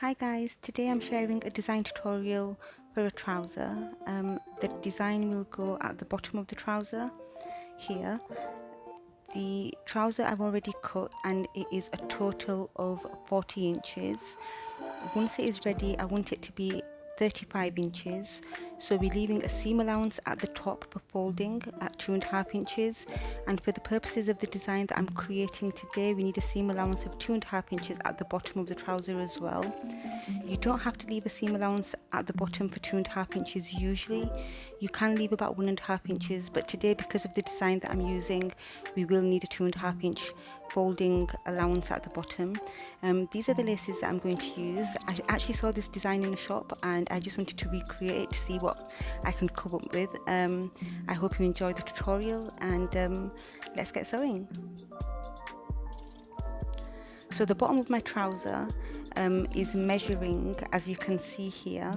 Hi guys, today I'm sharing a design tutorial for a trouser. The design will go at the bottom of the trouser here. The trouser I've already cut and it is a total of 40 inches. Once it is ready, I want it to be 35 inches. So we're leaving a seam allowance at the top for folding at 2.5 inches. And for the purposes of the design that I'm creating today, we need a seam allowance of 2.5 inches at the bottom of the trouser as well. You don't have to leave a seam allowance at the bottom for 2.5 inches usually. You can leave about 1.5 inches, but today, because of the design that I'm using, we will need a 2.5 inch folding allowance at the bottom. These are the laces that I'm going to use. I actually saw this design in the shop and I just wanted to recreate it to see what I can come up with. I hope you enjoy the tutorial and let's get sewing. So the bottom of my trouser is measuring, as you can see here,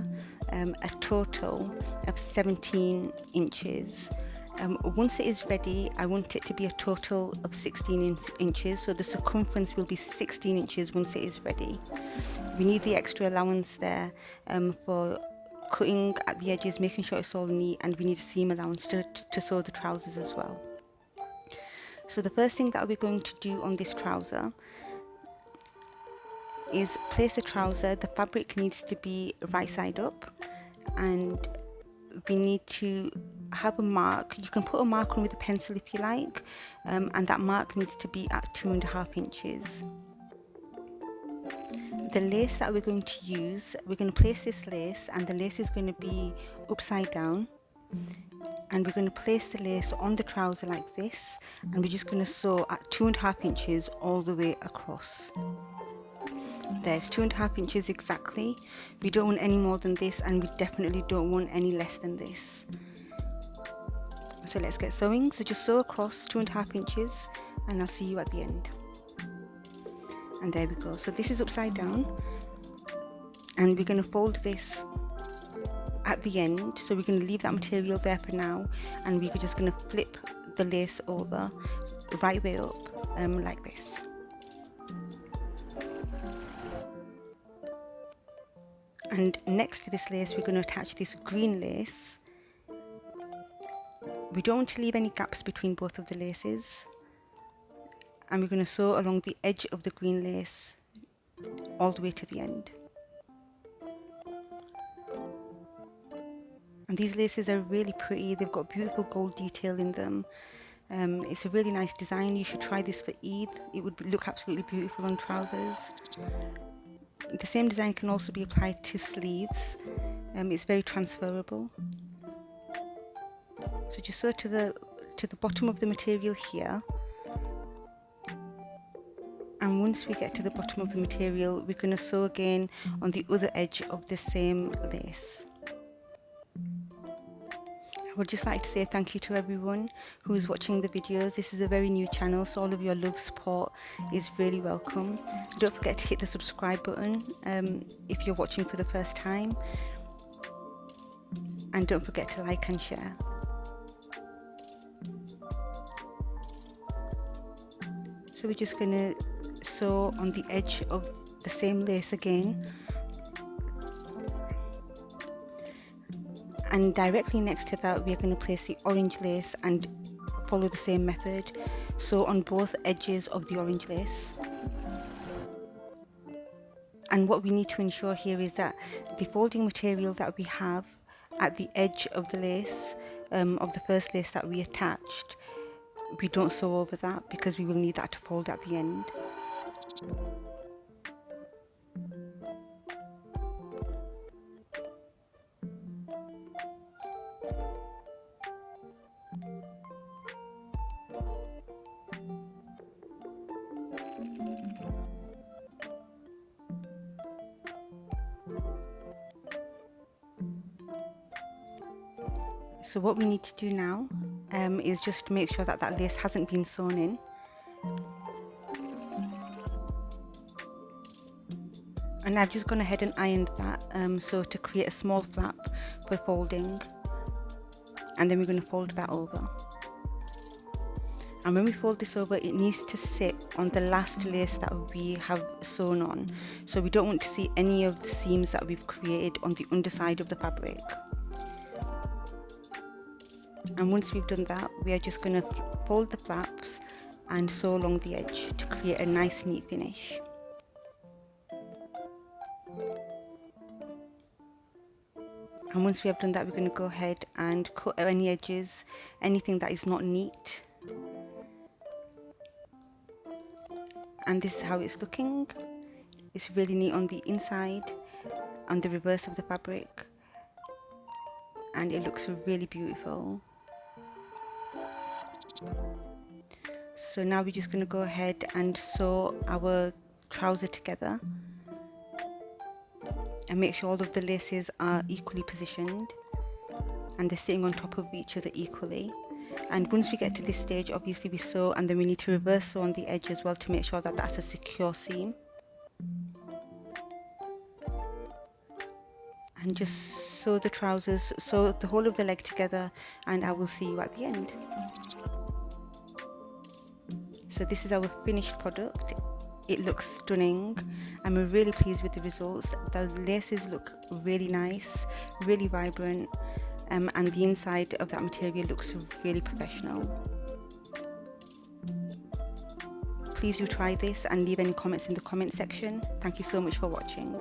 a total of 17 inches. Once it is ready, I want it to be a total of 16 inches, so the circumference will be 16 inches once it is ready. We need the extra allowance there for cutting at the edges, making sure it's all neat, and we need a seam allowance to sew the trousers as well. So the first thing that we're going to do on this trouser is place the trouser. The fabric needs to be right side up and we need to have a mark. You can put a mark on with a pencil if you like, and that mark needs to be at 2.5 inches. The lace that we're going to use, we're going to place this lace and the lace is going to be upside down, and we're going to place the lace on the trouser like this, and we're just going to sew at 2.5 inches all the way across. There's 2.5 inches exactly. We don't want any more than this, and we definitely don't want any less than this. So let's get sewing. So just sew across 2.5 inches and I'll see you at the end. And there we go. So this is upside down and we're going to fold this at the end. So we're going to leave that material there for now, and we're just going to flip the lace over right way up like this. And next to this lace, we're going to attach this green lace. We don't want to leave any gaps between both of the laces. And we're going to sew along the edge of the green lace all the way to the end. And these laces are really pretty. They've got beautiful gold detail in them. It's a really nice design. You should try this for Eid. It would look absolutely beautiful on trousers. The same design can also be applied to sleeves. It's very transferable. So just sew to the bottom of the material here. And once we get to the bottom of the material, we're going to sew again on the other edge of the same lace. I would just like to say thank you to everyone who's watching the videos. This is a very new channel, so all of your love, support is really welcome. Don't forget to hit the subscribe button if you're watching for the first time, and don't forget to like and share. So we're just going to sew on the edge of the same lace again, and directly next to that we're going to place the orange lace and follow the same method. Sew on both edges of the orange lace. And what we need to ensure here is that the folding material that we have at the edge of the lace, of the first lace that we attached, we don't sew over that because we will need that to fold at the end. So what we need to do now is just make sure that that lace hasn't been sewn in. And I've just gone ahead and ironed that so to create a small flap for folding, and then we're going to fold that over. And when we fold this over, it needs to sit on the last lace that we have sewn on. So we don't want to see any of the seams that we've created on the underside of the fabric. And once we've done that, we are just going to fold the flaps and sew along the edge to create a nice neat finish. And once we have done that, we're going to go ahead and cut any edges, anything that is not neat. And this is how it's looking. It's really neat on the inside, on the reverse of the fabric, and it looks really beautiful. So now we're just going to go ahead and sew our trouser together and make sure all of the laces are equally positioned and they're sitting on top of each other equally. And once we get to this stage, obviously we sew, and then we need to reverse sew on the edge as well to make sure that that's a secure seam. And just sew the trousers, sew the whole of the leg together, and I will see you at the end. So this is our finished product. It looks stunning. I'm really pleased with the results. The laces look really nice, really vibrant, and the inside of that material looks really professional. Please do try this and leave any comments in the comment section. Thank you so much for watching.